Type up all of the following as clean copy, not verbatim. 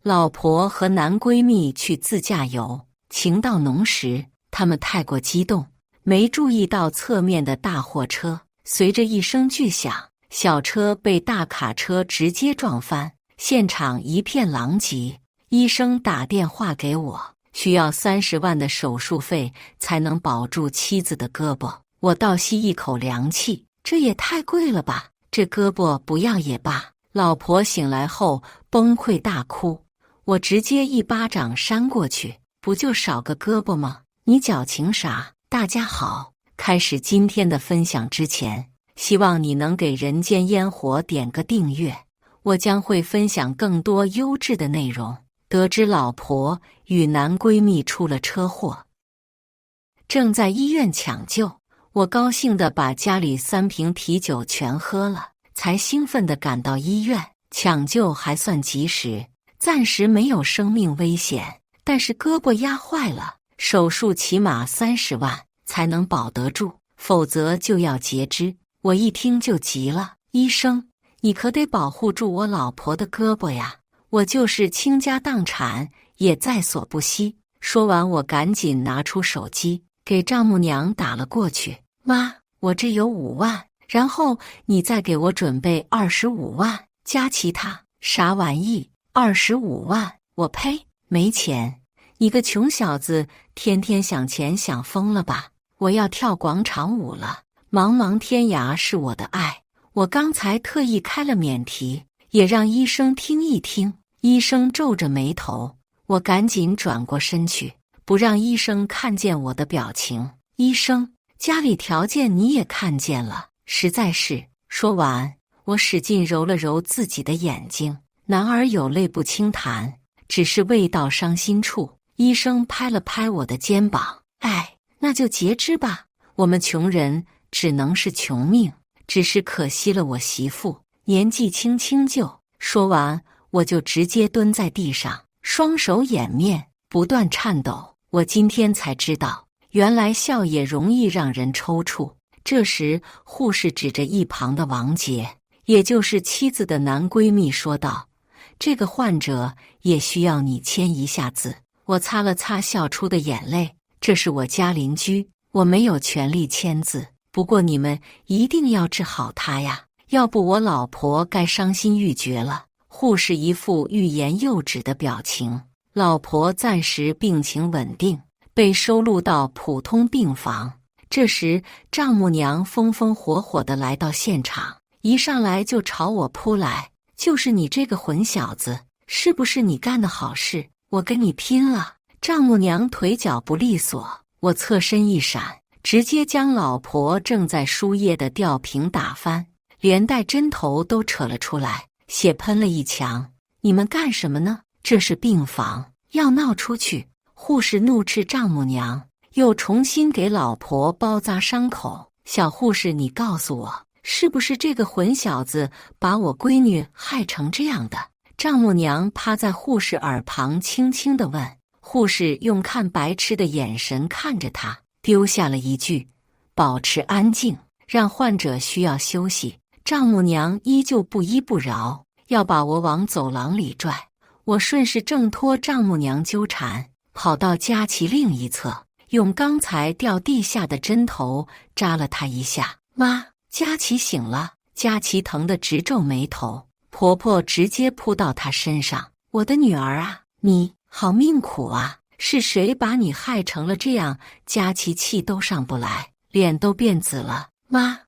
老婆和男闺蜜去自驾游，情到浓时，他们太过激动，没注意到侧面的大货车，随着一声巨响，小车被大卡车直接撞翻，现场一片狼藉。医生打电话给我，需要30万的手术费才能保住妻子的胳膊。我倒吸一口凉气，这也太贵了吧，这胳膊不要也罢。老婆醒来后崩溃大哭，我直接一巴掌扇过去，不就少个胳膊吗？你矫情啥？大家好，开始今天的分享之前，希望你能给人间烟火点个订阅，我将会分享更多优质的内容。得知老婆与男闺蜜出了车祸，正在医院抢救，我高兴地把家里3瓶啤酒全喝了，才兴奋地赶到医院。抢救还算及时，暂时没有生命危险，但是胳膊压坏了，手术起码30万才能保得住，否则就要截肢。我一听就急了，医生，你可得保护住我老婆的胳膊呀！我就是倾家荡产也在所不惜。说完，我赶紧拿出手机给丈母娘打了过去。妈，我这有5万，然后你再给我准备25万，加其他。啥玩意？25万？我呸！没钱！你个穷小子，天天想钱想疯了吧？我要跳广场舞了。茫茫天涯是我的爱。我刚才特意开了免提，也让医生听一听。医生皱着眉头，我赶紧转过身去，不让医生看见我的表情。医生，家里条件你也看见了，实在是……说完，我使劲揉了揉自己的眼睛，男儿有泪不轻弹，只是未到伤心处。医生拍了拍我的肩膀，哎，那就截肢吧，我们穷人只能是穷命，只是可惜了我媳妇，年纪轻轻就……说完，我就直接蹲在地上，双手掩面，不断颤抖。我今天才知道，原来笑也容易让人抽搐。这时，护士指着一旁的王杰，也就是妻子的男闺蜜说道：“这个患者也需要你签一下字。”我擦了擦笑出的眼泪，这是我家邻居，我没有权利签字。不过你们一定要治好他呀，要不我老婆该伤心欲绝了。护士一副欲言又止的表情。老婆暂时病情稳定，被收录到普通病房。这时，丈母娘风风火火地来到现场，一上来就朝我扑来：“就是你这个混小子，是不是你干的好事？我跟你拼了！”丈母娘腿脚不利索，我侧身一闪，直接将老婆正在输液的吊瓶打翻，连带针头都扯了出来。血喷了一墙，你们干什么呢？这是病房，要闹出去！护士怒斥丈母娘，又重新给老婆包扎伤口。小护士，你告诉我，是不是这个混小子把我闺女害成这样的？丈母娘趴在护士耳旁轻轻地问。护士用看白痴的眼神看着她，丢下了一句：“保持安静，让患者需要休息。”丈母娘依旧不依不饶，要把我往走廊里拽。我顺势挣脱丈母娘纠缠，跑到佳琪另一侧，用刚才掉地下的针头扎了她一下。妈，佳琪醒了。佳琪疼得直皱眉头，婆婆直接扑到她身上：“我的女儿啊，你好命苦啊！是谁把你害成了这样？”佳琪气都上不来，脸都变紫了。妈，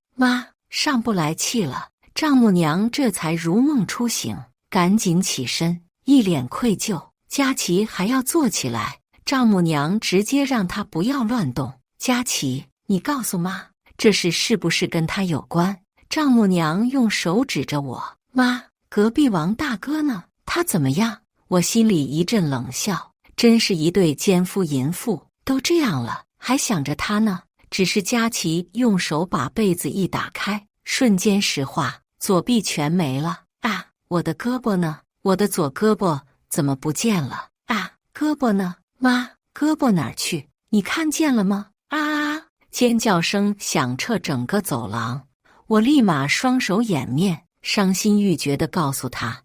上不来气了。丈母娘这才如梦初醒，赶紧起身，一脸愧疚。佳琪还要坐起来，丈母娘直接让她不要乱动。佳琪，你告诉妈，这事是不是跟她有关？丈母娘用手指着我：“妈，隔壁王大哥呢？他怎么样？”我心里一阵冷笑，真是一对奸夫淫妇，都这样了，还想着他呢。只是佳琪用手把被子一打开，瞬间石化，左臂全没了。啊，我的胳膊呢？我的左胳膊怎么不见了？啊，胳膊呢？妈，胳膊哪儿去？你看见了吗？啊！尖叫声响彻整个走廊，我立马双手掩面，伤心欲绝地告诉他：“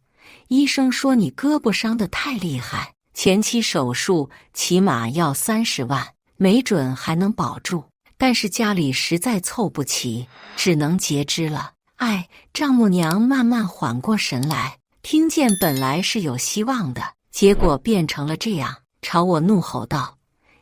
医生说你胳膊伤得太厉害，前期手术起码要30万，没准还能保住，但是家里实在凑不齐，只能截肢了。哎，丈母娘慢慢缓过神来，听见本来是有希望的，结果变成了这样，朝我怒吼道：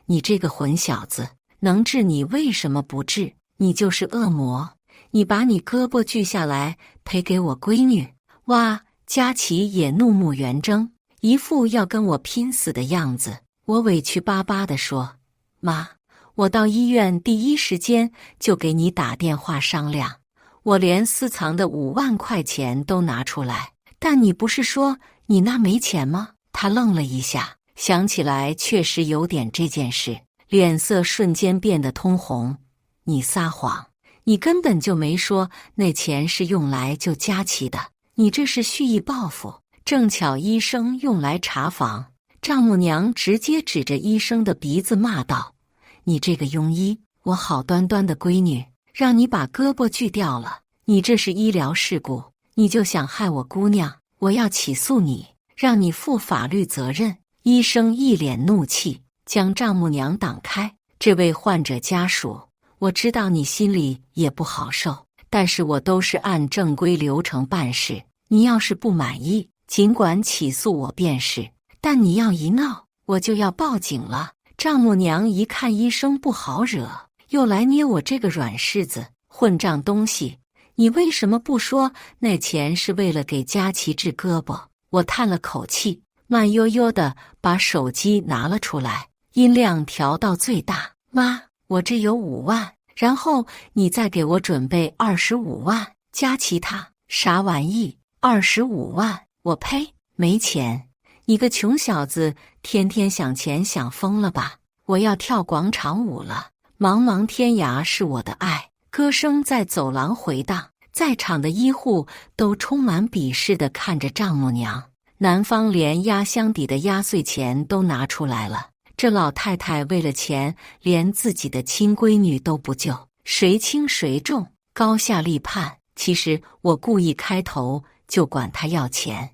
你这个混小子，能治你为什么不治？你就是恶魔！你把你胳膊锯下来赔给我闺女！哇！佳琪也怒目圆睁，一副要跟我拼死的样子。我委屈巴巴地说：妈，我到医院第一时间就给你打电话商量，我连私藏的5万块钱都拿出来，但你不是说你那没钱吗？他愣了一下，想起来确实有点这件事，脸色瞬间变得通红。你撒谎，你根本就没说那钱是用来救佳琪的，你这是蓄意报复。正巧医生用来查房，丈母娘直接指着医生的鼻子骂道：你这个庸医，我好端端的闺女让你把胳膊锯掉了，你这是医疗事故，你就想害我姑娘，我要起诉你，让你负法律责任。医生一脸怒气，将丈母娘挡开。这位患者家属，我知道你心里也不好受，但是我都是按正规流程办事，你要是不满意，尽管起诉我便是，但你要一闹，我就要报警了。丈母娘一看医生不好惹，又来捏我这个软柿子，混账东西，你为什么不说那钱是为了给佳琪治胳膊？我叹了口气，慢悠悠地把手机拿了出来，音量调到最大。妈，我这有5万，然后你再给我准备25万。佳琪他啥玩意？25万？我呸！没钱！你个穷小子，天天想钱想疯了吧？我要跳广场舞了！茫茫天涯是我的爱，歌声在走廊回荡，在场的医护都充满鄙视地看着丈母娘。男方连压箱底的压岁钱都拿出来了，这老太太为了钱，连自己的亲闺女都不救，谁轻谁重，高下立判。其实我故意开头就管她要钱，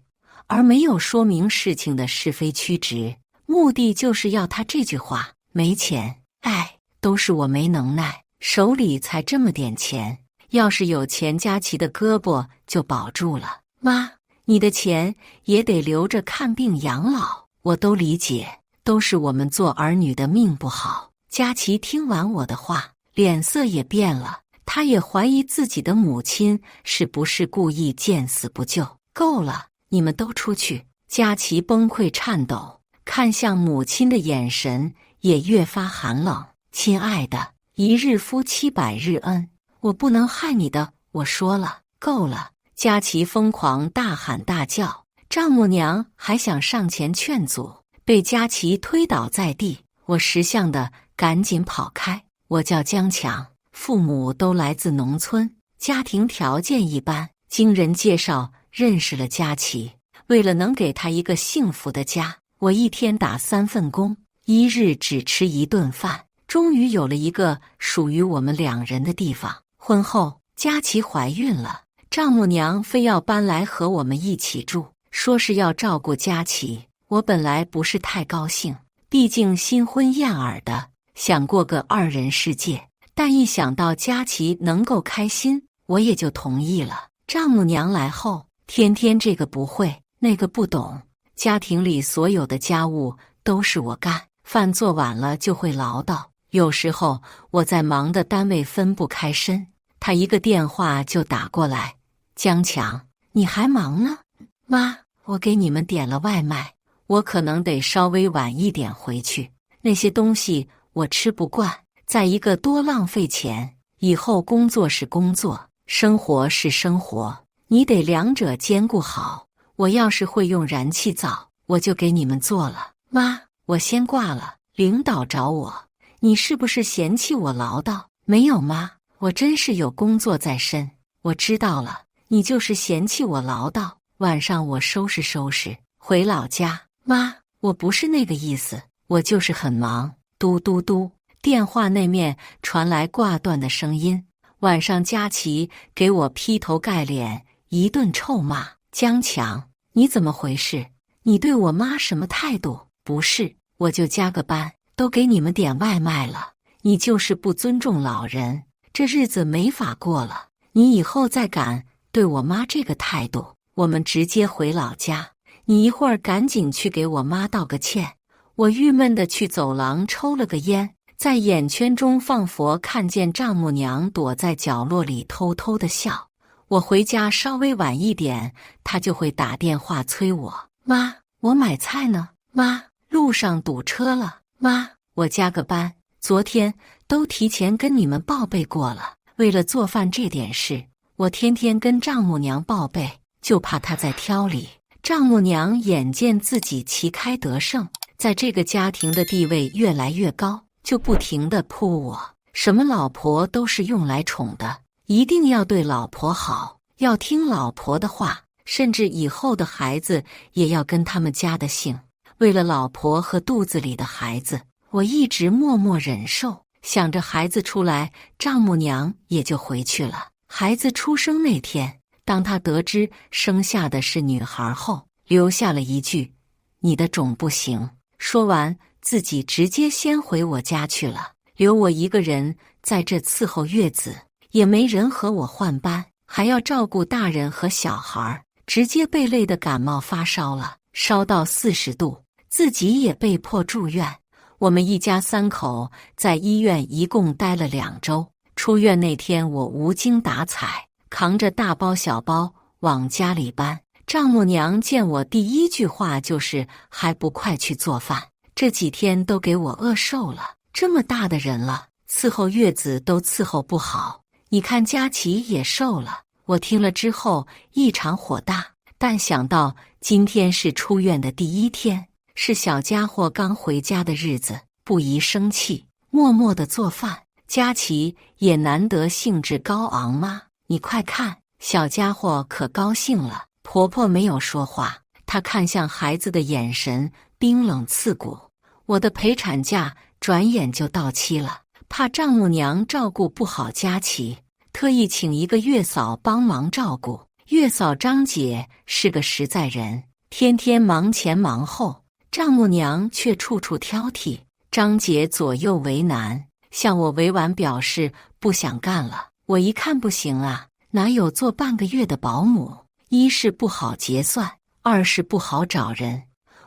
而没有说明事情的是非曲直，目的就是要她这句话：没钱。哎，都是我没能耐，手里才这么点钱，要是有钱，佳琪的胳膊就保住了。妈，你的钱也得留着看病养老，我都理解，都是我们做儿女的命不好。佳琪听完我的话，脸色也变了，她也怀疑自己的母亲是不是故意见死不救。够了，你们都出去！佳琪崩溃颤抖，看向母亲的眼神也越发寒冷。亲爱的，一日夫妻百日恩，我不能害你的，我说了，够了！佳琪疯狂大喊大叫，丈母娘还想上前劝阻，被佳琪推倒在地。我识相的赶紧跑开。我叫江强，父母都来自农村，家庭条件一般。经人介绍认识了佳琪，为了能给她一个幸福的家，我一天打3份工，一日只吃1顿饭，终于有了一个属于我们2人的地方。婚后，佳琪怀孕了，丈母娘非要搬来和我们一起住，说是要照顾佳琪。我本来不是太高兴，毕竟新婚燕尔的，想过个2人世界，但一想到佳琪能够开心，我也就同意了。丈母娘来后，天天这个不会，那个不懂，家庭里所有的家务都是我干，饭做晚了就会唠叨。有时候我在忙的单位分不开身，她一个电话就打过来：江强，你还忙呢？妈，我给你们点了外卖，我可能得稍微晚一点回去，那些东西我吃不惯，再一个多浪费钱。以后工作是工作，生活是生活，你得2者兼顾好。我要是会用燃气灶，我就给你们做了。妈，我先挂了，领导找我。你是不是嫌弃我唠叨？没有妈，我真是有工作在身。我知道了，你就是嫌弃我唠叨。晚上我收拾收拾回老家。妈，我不是那个意思，我就是很忙。嘟嘟嘟，电话那面传来挂断的声音。晚上佳琪给我劈头盖脸一顿臭骂：江强，你怎么回事？你对我妈什么态度？不是，我就加个班，都给你们点外卖了。你就是不尊重老人，这日子没法过了。你以后再敢对我妈这个态度，我们直接回老家。你一会儿赶紧去给我妈道个歉。我郁闷地去走廊抽了个烟，在眼圈中放佛，看见丈母娘躲在角落里偷偷地笑。我回家稍微晚一点，她就会打电话催我：妈，我买菜呢。妈，路上堵车了。妈，我加个班。昨天都提前跟你们报备过了。为了做饭这点事，我天天跟丈母娘报备，就怕她在挑理。丈母娘眼见自己旗开得胜，在这个家庭的地位越来越高，就不停地扑我，什么老婆都是用来宠的，一定要对老婆好，要听老婆的话，甚至以后的孩子也要跟他们家的姓。为了老婆和肚子里的孩子，我一直默默忍受，想着孩子出来，丈母娘也就回去了。孩子出生那天，当她得知生下的是女孩后，留下了一句：你的种不行。说完，自己直接先回我家去了，留我一个人在这伺候月子，也没人和我换班，还要照顾大人和小孩，直接被累得感冒发烧了，烧到40度，自己也被迫住院。我们一家3口在医院一共待了2周。出院那天，我无精打采，扛着大包小包往家里搬。丈母娘见我第一句话就是还不快去做饭，这几天都给我饿瘦了，这么大的人了，伺候月子都伺候不好。你看佳琪也瘦了。我听了之后异常火大，但想到今天是出院的第1天，是小家伙刚回家的日子，不宜生气，默默地做饭。佳琪也难得兴致高昂吗？你快看，小家伙可高兴了。婆婆没有说话，她看向孩子的眼神冰冷刺骨。我的陪产假转眼就到期了，怕丈母娘照顾不好佳琪，特意请一个月嫂帮忙照顾。月嫂张姐是个实在人，天天忙前忙后，丈母娘却处处挑剔，张姐左右为难，向我委婉表示不想干了。我一看不行啊，哪有做半个月的保姆，一是不好结算，二是不好找人。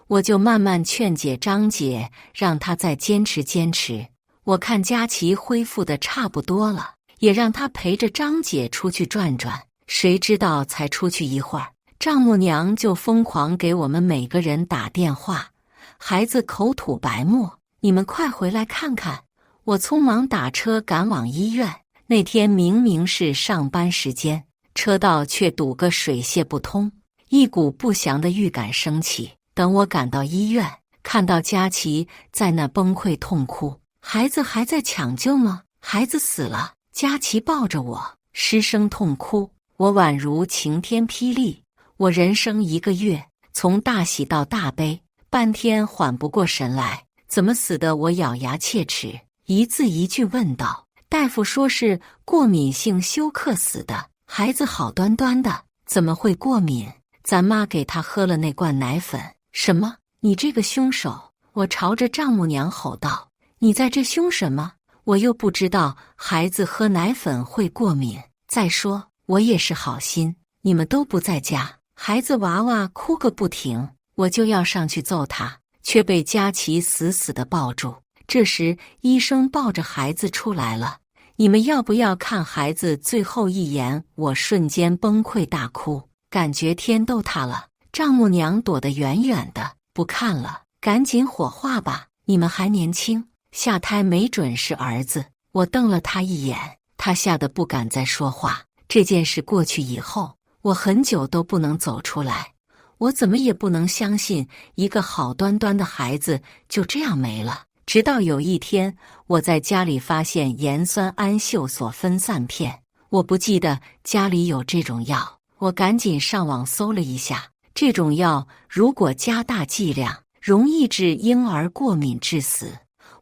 我就慢慢劝解张姐，让她再坚持坚持。我看佳琪恢复的差不多了，也让她陪着张姐出去转转。谁知道才出去一会儿，丈母娘就疯狂给我们每个人打电话，孩子口吐白沫，你们快回来看看。我匆忙打车赶往医院。那天明明是上班时间，车道却堵个水泄不通，一股不祥的预感升起。等我赶到医院，看到佳琪在那崩溃痛哭。孩子还在抢救吗？孩子死了。佳琪抱着我失声痛哭，我宛如晴天霹雳。我人生1个月，从大喜到大悲，半天缓不过神来。怎么死的？我咬牙切齿，一字一句问道。大夫说是过敏性休克死的，孩子好端端的，怎么会过敏？咱妈给他喝了那罐奶粉。什么？你这个凶手！我朝着丈母娘吼道。你在这凶什么？我又不知道孩子喝奶粉会过敏。再说我也是好心，你们都不在家，孩子娃娃哭个不停，我就要上去揍他，却被佳琪死死地抱住。这时医生抱着孩子出来了，你们要不要看孩子最后一眼？我瞬间崩溃大哭，感觉天都塌了。丈母娘躲得远远的，不看了，赶紧火化吧，你们还年轻，下胎没准是儿子。我瞪了他一眼，他吓得不敢再说话。这件事过去以后，我很久都不能走出来。我怎么也不能相信一个好端端的孩子就这样没了。直到有一天，我在家里发现盐酸氨溴索分散片，我不记得家里有这种药，我赶紧上网搜了一下，这种药如果加大剂量，容易致婴儿过敏致死。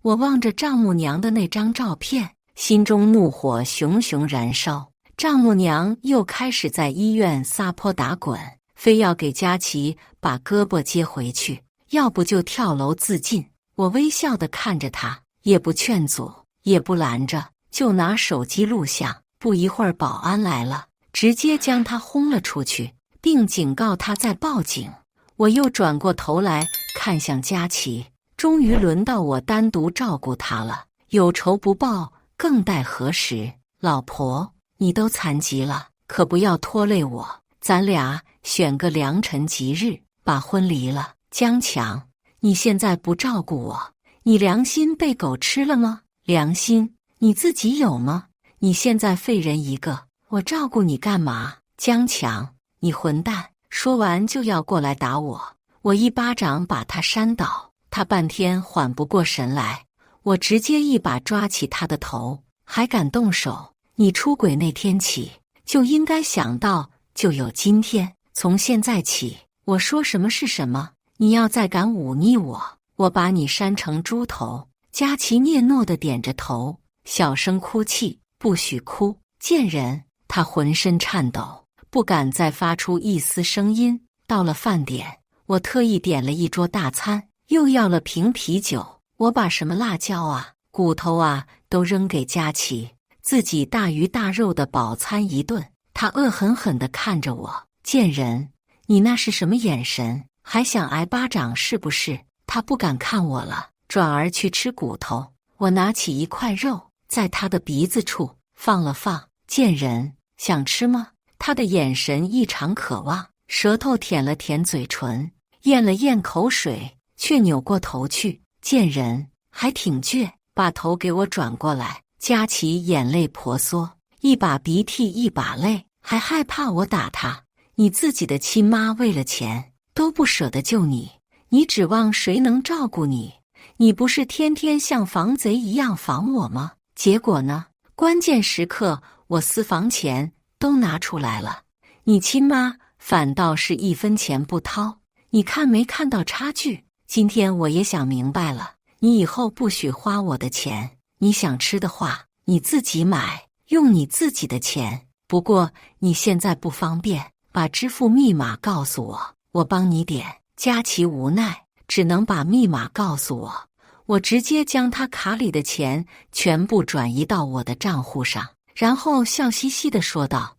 我望着丈母娘的那张照片，心中怒火熊熊燃烧。丈母娘又开始在医院撒泼打滚，非要给佳琪把胳膊接回去，要不就跳楼自尽。我微笑地看着他，也不劝阻，也不拦着，就拿手机录像。不一会儿，保安来了，直接将他轰了出去，并警告他再报警。我又转过头来看向佳琪，终于轮到我单独照顾他了。有仇不报，更待何时？老婆，你都残疾了，可不要拖累我。咱俩选个良辰吉日，把婚离了。江强，你现在不照顾我，你良心被狗吃了吗？良心你自己有吗？你现在废人一个，我照顾你干嘛？江强，你混蛋！说完就要过来打我，我一巴掌把他扇倒，他半天缓不过神来，我直接一把抓起他的头，还敢动手？你出轨那天起就应该想到，就有今天。从现在起，我说什么是什么。你要再敢忤逆我，我把你扇成猪头。佳琪嗫嚅地点着头，小声哭泣，不许哭，贱人！他浑身颤抖，不敢再发出一丝声音。到了饭点，我特意点了一桌大餐，又要了瓶啤酒。我把什么辣椒啊、骨头啊都扔给佳琪，自己大鱼大肉的饱餐一顿。他恶狠狠地看着我，贱人，你那是什么眼神？还想挨巴掌是不是？他不敢看我了，转而去吃骨头。我拿起一块肉，在他的鼻子处放了放。贱人，想吃吗？他的眼神异常渴望，舌头舔了舔嘴唇，咽了咽口水，却扭过头去。贱人，还挺倔，把头给我转过来。佳琪眼泪婆娑，一把鼻涕一把泪，还害怕我打他。你自己的亲妈为了钱都不舍得救你，你指望谁能照顾你？你不是天天像防贼一样防我吗？结果呢？关键时刻我私房钱都拿出来了，你亲妈反倒是一分钱不掏。你看没看到差距？今天我也想明白了，你以后不许花我的钱，你想吃的话你自己买，用你自己的钱。不过你现在不方便，把支付密码告诉我，我帮你点。佳琪无奈，只能把密码告诉我。我直接将他卡里的钱全部转移到我的账户上，然后笑嘻嘻地说道：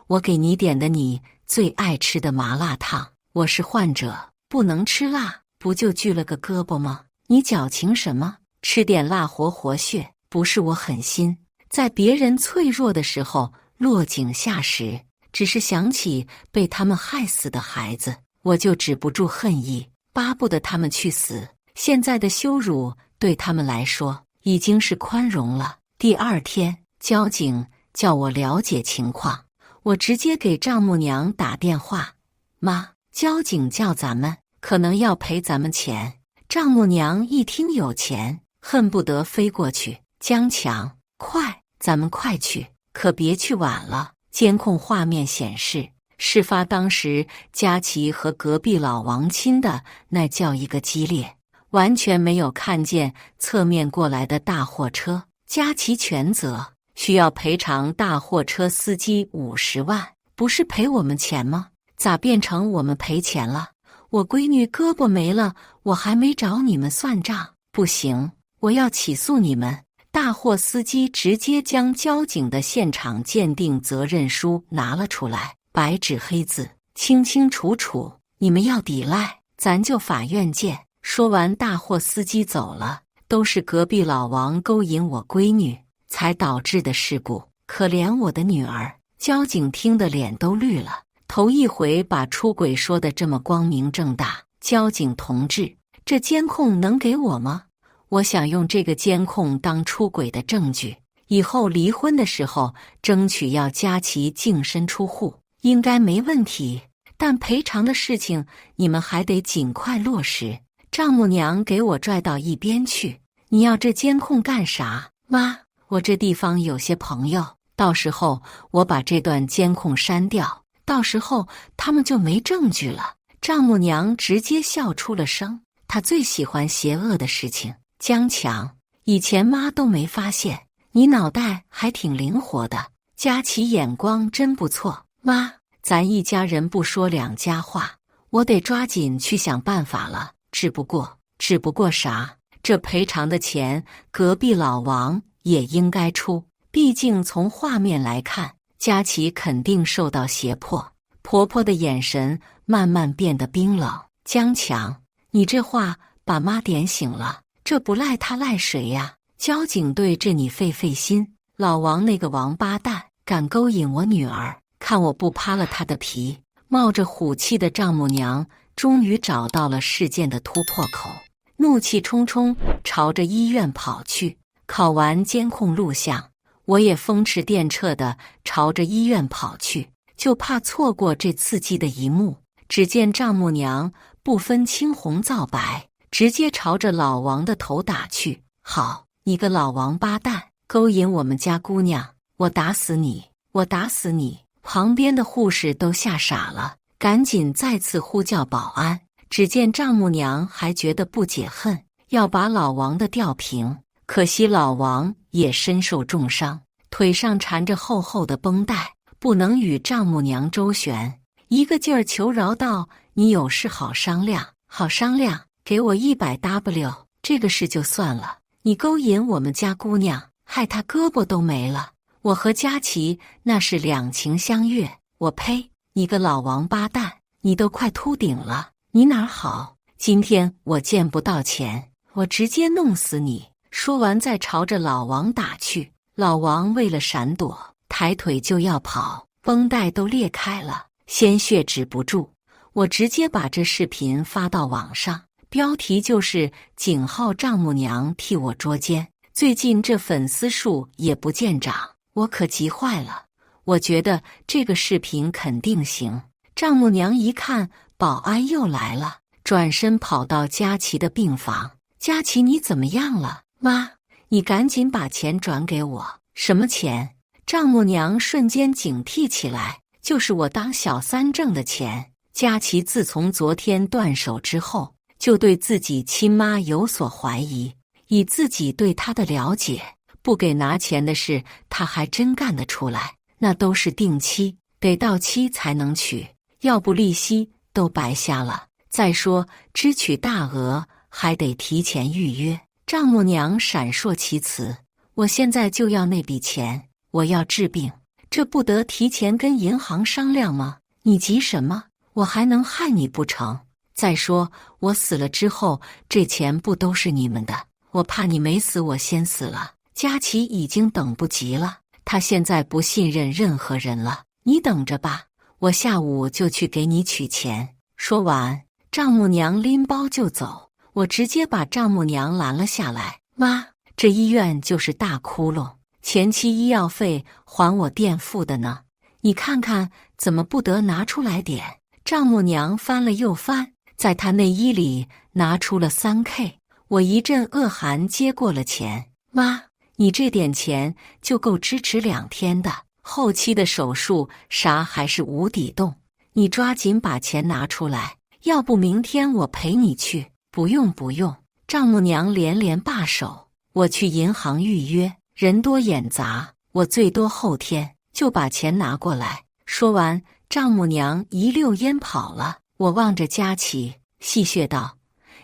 我给你点的你最爱吃的麻辣烫，我是患者，不能吃辣，不就锯了个胳膊吗？你矫情什么？吃点辣活活血，不是我狠心，在别人脆弱的时候落井下石。只是想起被他们害死的孩子，我就止不住恨意，巴不得他们去死。现在的羞辱对他们来说已经是宽容了。第二天，交警叫我了解情况，我直接给丈母娘打电话：妈，交警叫咱们，可能要赔咱们钱。丈母娘一听有钱，恨不得飞过去。江强，快，咱们快去，可别去晚了。监控画面显示，事发当时佳琪和隔壁老王亲的那叫一个激烈，完全没有看见侧面过来的大货车。佳琪全责，需要赔偿大货车司机50万，不是赔我们钱吗？咋变成我们赔钱了？我闺女胳膊没了，我还没找你们算账，不行，我要起诉你们。大货司机直接将交警的现场鉴定责任书拿了出来，白纸黑字，清清楚楚。你们要抵赖，咱就法院见。说完，大货司机走了。都是隔壁老王勾引我闺女，才导致的事故。可怜我的女儿。交警听得脸都绿了，头一回把出轨说得这么光明正大。交警同志，这监控能给我吗？我想用这个监控当出轨的证据，以后离婚的时候争取要佳琪净身出户，应该没问题。但赔偿的事情你们还得尽快落实。丈母娘给我拽到一边去，你要这监控干啥？妈，我这地方有些朋友，到时候我把这段监控删掉，到时候他们就没证据了。丈母娘直接笑出了声，她最喜欢邪恶的事情。江强，以前妈都没发现，你脑袋还挺灵活的。佳琪眼光真不错。妈，咱一家人不说两家话，我得抓紧去想办法了。只不过啥？这赔偿的钱，隔壁老王也应该出。毕竟从画面来看，佳琪肯定受到胁迫。婆婆的眼神慢慢变得冰冷僵强。你这话把妈点醒了，这不赖她赖谁呀？交警队这你费心。老王那个王八蛋敢勾引我女儿，看我不扒了他的皮！冒着虎气的丈母娘终于找到了事件的突破口，怒气冲冲朝着医院跑去。考完监控录像，我也风驰电掣地朝着医院跑去，就怕错过这刺激的一幕。只见丈母娘不分青红皂白，直接朝着老王的头打去。好，你个老王八蛋，勾引我们家姑娘，我打死你！我打死你！旁边的护士都吓傻了，赶紧再次呼叫保安。只见丈母娘还觉得不解恨，要把老王的吊瓶。可惜老王也身受重伤，腿上缠着厚厚的绷带，不能与丈母娘周旋，一个劲儿求饶道：“你有事好商量，好商量，给我100W，这个事就算了。你勾引我们家姑娘，害她胳膊都没了。我和佳琪那是两情相悦。我呸！你个老王八蛋，你都快秃顶了，你哪儿好？今天我见不到钱，我直接弄死你！”说完再朝着老王打去。老王为了闪躲，抬腿就要跑，绷带都裂开了，鲜血止不住。我直接把这视频发到网上，标题就是警号丈母娘替我捉奸。最近这粉丝数也不见涨，我可急坏了。我觉得这个视频肯定行。丈母娘一看保安又来了，转身跑到佳琪的病房。佳琪，你怎么样了？妈，你赶紧把钱转给我。什么钱？丈母娘瞬间警惕起来，就是我当小三挣的钱。佳琪自从昨天断手之后，就对自己亲妈有所怀疑。以自己对她的了解，不给拿钱的事，她还真干得出来。那都是定期，得到期才能取，要不利息都白瞎了。再说支取大额，还得提前预约。丈母娘闪烁其词：“我现在就要那笔钱，我要治病，这不得提前跟银行商量吗？你急什么？我还能害你不成？再说我死了之后，这钱不都是你们的？我怕你没死，我先死了。”佳琪已经等不及了，她现在不信任任何人了。你等着吧，我下午就去给你取钱。说完，丈母娘拎包就走。我直接把丈母娘拦了下来。妈，这医院就是大窟窿，前期医药费还我垫付的呢，你看看怎么不得拿出来点？丈母娘翻了又翻，在她内衣里拿出了3K。我一阵恶寒，接过了钱。妈，你这点钱就够支持2天的，后期的手术啥还是无底洞，你抓紧把钱拿出来，要不明天我陪你去。不用，丈母娘连连罢手。我去银行预约，人多眼杂，我最多后天就把钱拿过来。说完，丈母娘一溜烟跑了。我望着佳琪，戏谑道：“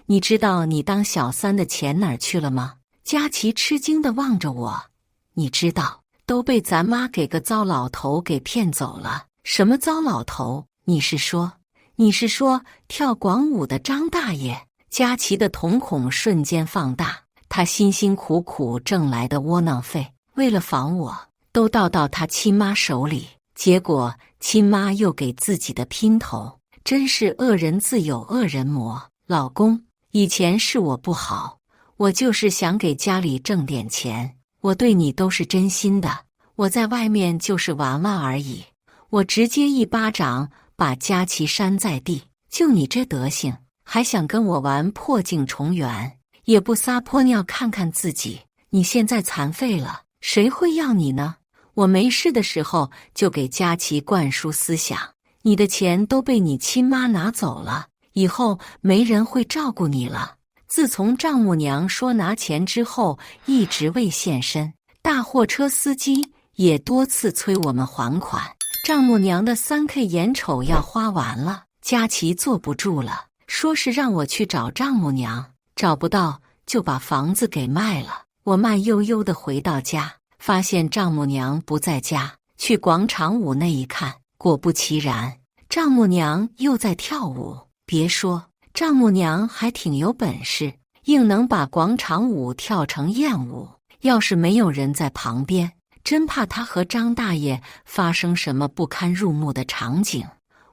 你知道你当小三的钱哪儿去了吗？”佳琪吃惊地望着我：“你知道，都被咱妈给个糟老头给骗走了。”什么糟老头？你是说跳广舞的张大爷？佳琪的瞳孔瞬间放大，他辛辛苦苦挣来的窝囊费，为了防我，都倒到他亲妈手里，结果亲妈又给自己的姘头，真是恶人自有恶人磨。老公，以前是我不好，我就是想给家里挣点钱，我对你都是真心的，我在外面就是玩玩而已。我直接一巴掌把佳琪扇在地，就你这德行，还想跟我玩破镜重圆，也不撒泼尿看看自己，你现在残废了，谁会要你呢？我没事的时候就给佳琪灌输思想，你的钱都被你亲妈拿走了，以后没人会照顾你了。自从丈母娘说拿钱之后，一直未现身，大货车司机也多次催我们还款，丈母娘的3K 眼瞅要花完了，佳琪坐不住了，说是让我去找丈母娘，找不到就把房子给卖了。我慢悠悠地回到家，发现丈母娘不在家，去广场舞那一看，果不其然，丈母娘又在跳舞。别说，丈母娘还挺有本事，硬能把广场舞跳成艳舞。要是没有人在旁边，真怕她和张大爷发生什么不堪入目的场景。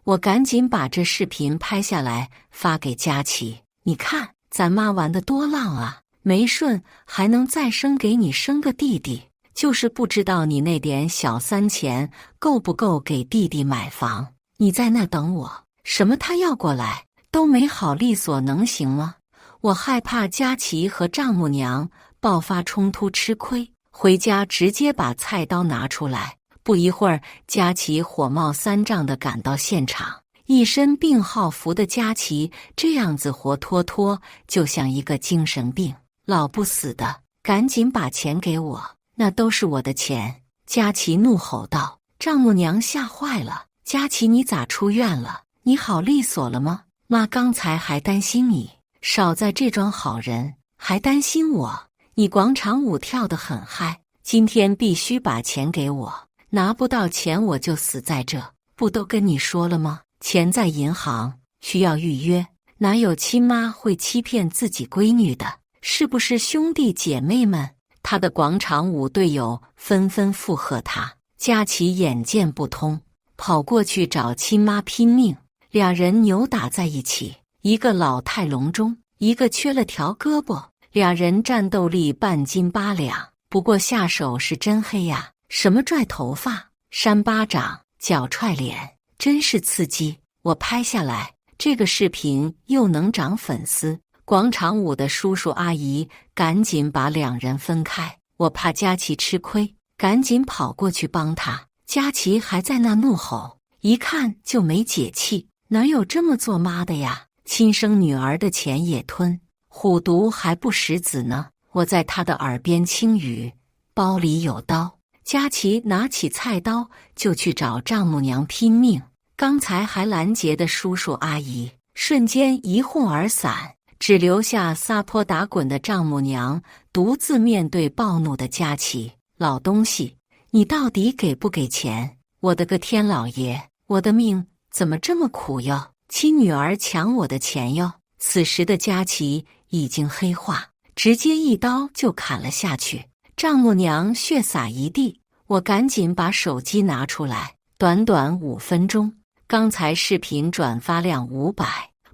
我赶紧把这视频拍下来发给佳琪，你看咱妈玩得多浪啊，没顺还能再生给你生个弟弟，就是不知道你那点小3钱够不够给弟弟买房。你在那等我，什么他要过来都没好利索，能行吗？我害怕佳琪和丈母娘爆发冲突吃亏，回家直接把菜刀拿出来。不一会儿，佳琪火冒三丈地赶到现场，一身病号服的佳琪这样子活脱脱就像一个精神病。老不死的，赶紧把钱给我，那都是我的钱！佳琪怒吼道。丈母娘吓坏了，佳琪你咋出院了？你好利索了吗？妈刚才还担心你，少在这装好人，还担心我。你广场舞跳得很嗨，今天必须把钱给我，拿不到钱我就死在这。不都跟你说了吗？钱在银行，需要预约，哪有亲妈会欺骗自己闺女的？是不是兄弟姐妹们？他的广场舞队友纷纷附和他。佳琪眼见不通，跑过去找亲妈拼命，俩人扭打在一起，一个老态龙钟，一个缺了条胳膊，俩人战斗力半斤八两。不过下手是真黑呀，什么拽头发、扇巴掌、脚踹脸，真是刺激。我拍下来，这个视频又能涨粉丝。广场舞的叔叔阿姨赶紧把两人分开，我怕佳琪吃亏，赶紧跑过去帮他。佳琪还在那怒吼，一看就没解气，哪有这么做妈的呀？亲生女儿的钱也吞，虎毒还不食子呢。我在他的耳边轻语，包里有刀。佳琪拿起菜刀就去找丈母娘拼命，刚才还拦截的叔叔阿姨瞬间一哄而散，只留下撒泼打滚的丈母娘独自面对暴怒的佳琪。老东西，你到底给不给钱？我的个天老爷，我的命怎么这么苦哟？亲女儿抢我的钱哟！此时的佳琪已经黑化，直接一刀就砍了下去，丈母娘血洒一地。我赶紧把手机拿出来，短短5分钟，刚才视频转发量500，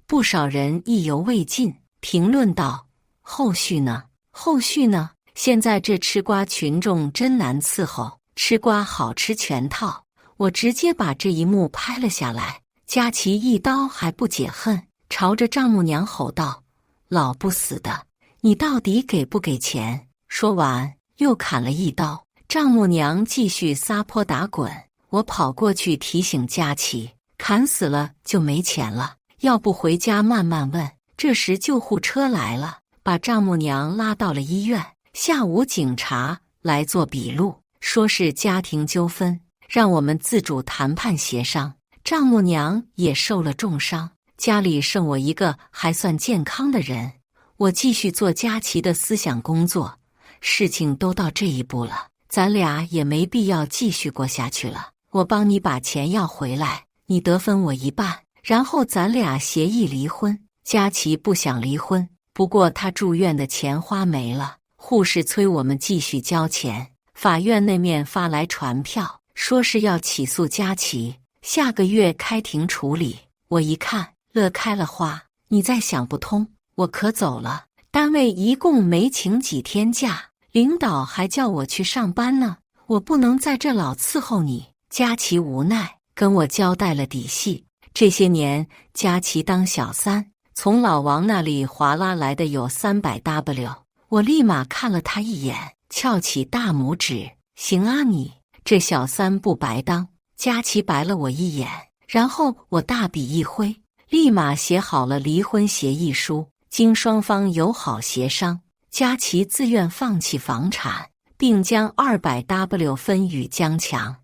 不少人意犹未尽，评论道：后续呢？后续呢？现在这吃瓜群众真难伺候，吃瓜好吃全套。我直接把这一幕拍了下来。佳琪一刀还不解恨，朝着丈母娘吼道：老不死的，你到底给不给钱？说完又砍了一刀。丈母娘继续撒泼打滚，我跑过去提醒佳琪，砍死了就没钱了，要不回家慢慢问。这时救护车来了，把丈母娘拉到了医院。下午警察来做笔录，说是家庭纠纷，让我们自主谈判协商。丈母娘也受了重伤，家里剩我一个还算健康的人。我继续做佳琪的思想工作，事情都到这一步了，咱俩也没必要继续过下去了。我帮你把钱要回来，你得分我一半，然后咱俩协议离婚。佳琪不想离婚，不过她住院的钱花没了，护士催我们继续交钱。法院那面发来传票，说是要起诉佳琪，下个月开庭处理。我一看乐开了花，你再想不通，我可走了。单位一共没请几天假，领导还叫我去上班呢，我不能在这老伺候你。佳琪无奈跟我交代了底细。这些年佳琪当小三，从老王那里划拉来的有300W，我立马看了他一眼，翘起大拇指，行啊你，这小三不白当。佳琪白了我一眼，然后我大笔一挥，立马写好了离婚协议书。经双方友好协商，佳琪自愿放弃房产，并将200W分与江强。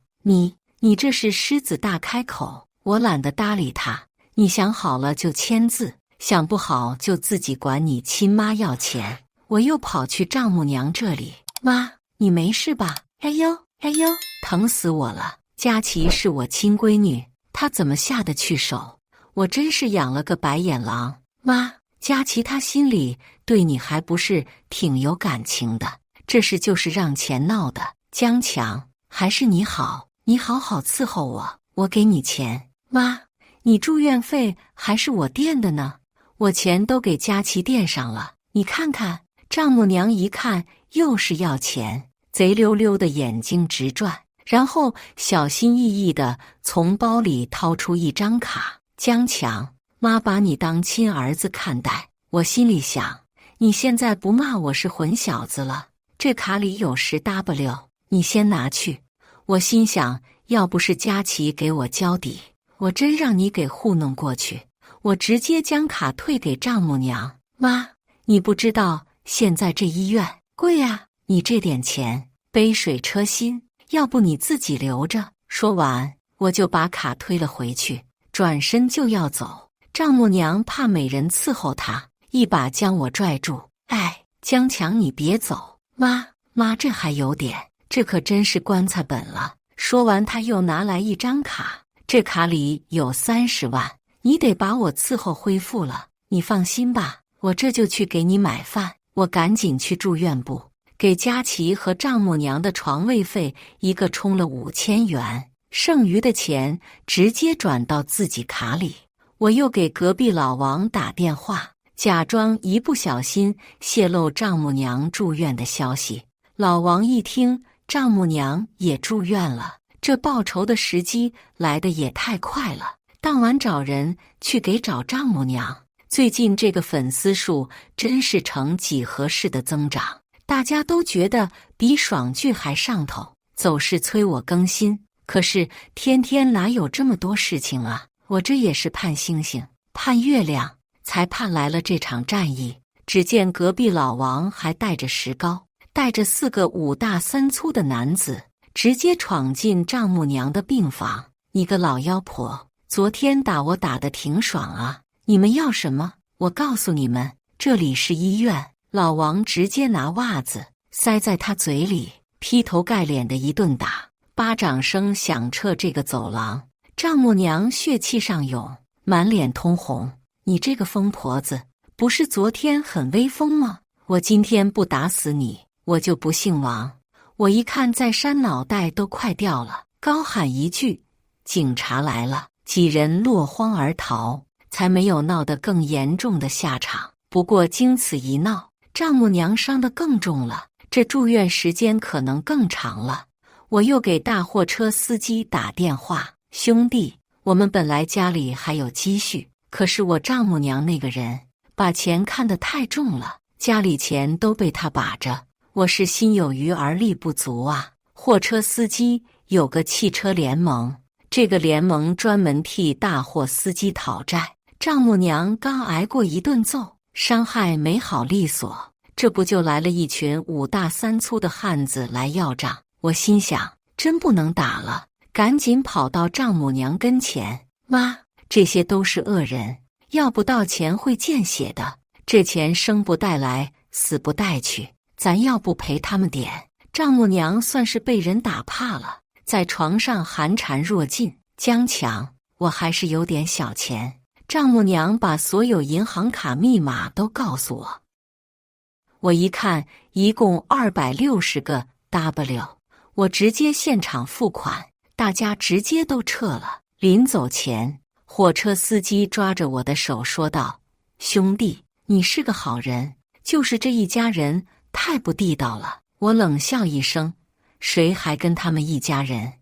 你这是狮子大开口，我懒得搭理他。你想好了就签字，想不好就自己管你亲妈要钱。我又跑去丈母娘这里，妈，你没事吧？哎呦，哎呦，疼死我了！佳琪是我亲闺女，她怎么下得去手？我真是养了个白眼狼。妈，佳琪她心里对你还不是挺有感情的，这事就是让钱闹的。江强，还是你好，你好好伺候我，我给你钱。妈，你住院费还是我垫的呢，我钱都给佳琪垫上了，你看看。丈母娘一看又是要钱，贼溜溜的眼睛直转，然后小心翼翼地从包里掏出一张卡。江强，妈把你当亲儿子看待。我心里想，你现在不骂我是混小子了。这卡里有10W，你先拿去。我心想，要不是佳琪给我交底，我真让你给糊弄过去。我直接将卡退给丈母娘。妈，你不知道现在这医院贵呀，你这点钱杯水车薪，要不你自己留着。说完，我就把卡推了回去，转身就要走。丈母娘怕没人伺候她，一把将我拽住。哎，江强，你别走。妈，这还有点，这可真是棺材本了。说完，她又拿来一张卡，这卡里有30万，你得把我伺候恢复了。你放心吧，我这就去给你买饭。我赶紧去住院部，给佳琪和丈母娘的床位费一个充了5000元，剩余的钱直接转到自己卡里。我又给隔壁老王打电话，假装一不小心泄露丈母娘住院的消息。老王一听丈母娘也住院了，这报仇的时机来得也太快了，当晚找人去给找丈母娘。最近这个粉丝数真是呈几何式的增长，大家都觉得比爽剧还上头，总是催我更新。可是天天哪有这么多事情啊？我这也是盼星星盼月亮，才盼来了这场战役。只见隔壁老王还带着石膏，带着4个5大3粗的男子，直接闯进丈母娘的病房。你个老妖婆，昨天打我打得挺爽啊，你们要什么？我告诉你们，这里是医院。老王直接拿袜子塞在他嘴里，劈头盖脸的一顿打，巴掌声响彻这个走廊。丈母娘血气上涌，满脸通红。你这个疯婆子，不是昨天很威风吗？我今天不打死你，我就不姓王。我一看在山脑袋都快掉了，高喊一句：警察来了！几人落荒而逃，才没有闹得更严重的下场。不过经此一闹，丈母娘伤得更重了，这住院时间可能更长了。我又给大货车司机打电话，兄弟，我们本来家里还有积蓄，可是我丈母娘那个人把钱看得太重了，家里钱都被他把着，我是心有余而力不足啊。货车司机有个汽车联盟，这个联盟专门替大货司机讨债。丈母娘刚挨过一顿揍，伤害没好利索，这不就来了一群5大3粗的汉子来要账。我心想，真不能打了，赶紧跑到丈母娘跟前。妈，这些都是恶人，要不到钱会见血的，这钱生不带来，死不带去，咱要不赔他们点。丈母娘算是被人打怕了，在床上寒蝉若尽。江强，我还是有点小钱。丈母娘把所有银行卡密码都告诉我，我一看一共260个 W， 我直接现场付款，大家直接都撤了。临走前，货车司机抓着我的手说道：兄弟，你是个好人，就是这一家人太不地道了。我冷笑一声，谁还跟他们一家人？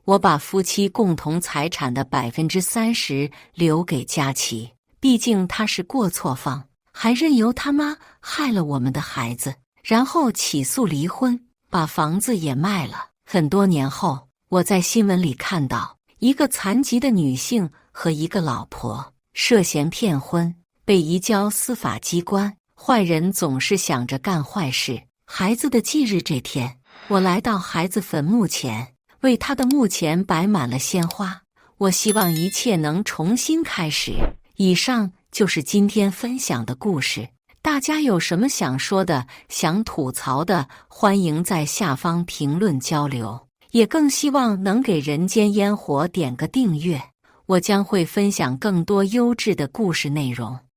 我把夫妻共同财产的30%留给佳琪，毕竟他是过错方，还任由他妈害了我们的孩子，然后起诉离婚，把房子也卖了。很多年后，我在新闻里看到一个残疾的女性和一个老婆涉嫌骗婚，被移交司法机关。坏人总是想着干坏事。孩子的忌日这天，我来到孩子坟墓前，为他的墓前摆满了鲜花。我希望一切能重新开始。以上就是今天分享的故事。大家有什么想说的、想吐槽的，欢迎在下方评论交流。也更希望能给人间烟火点个订阅，我将会分享更多优质的故事内容。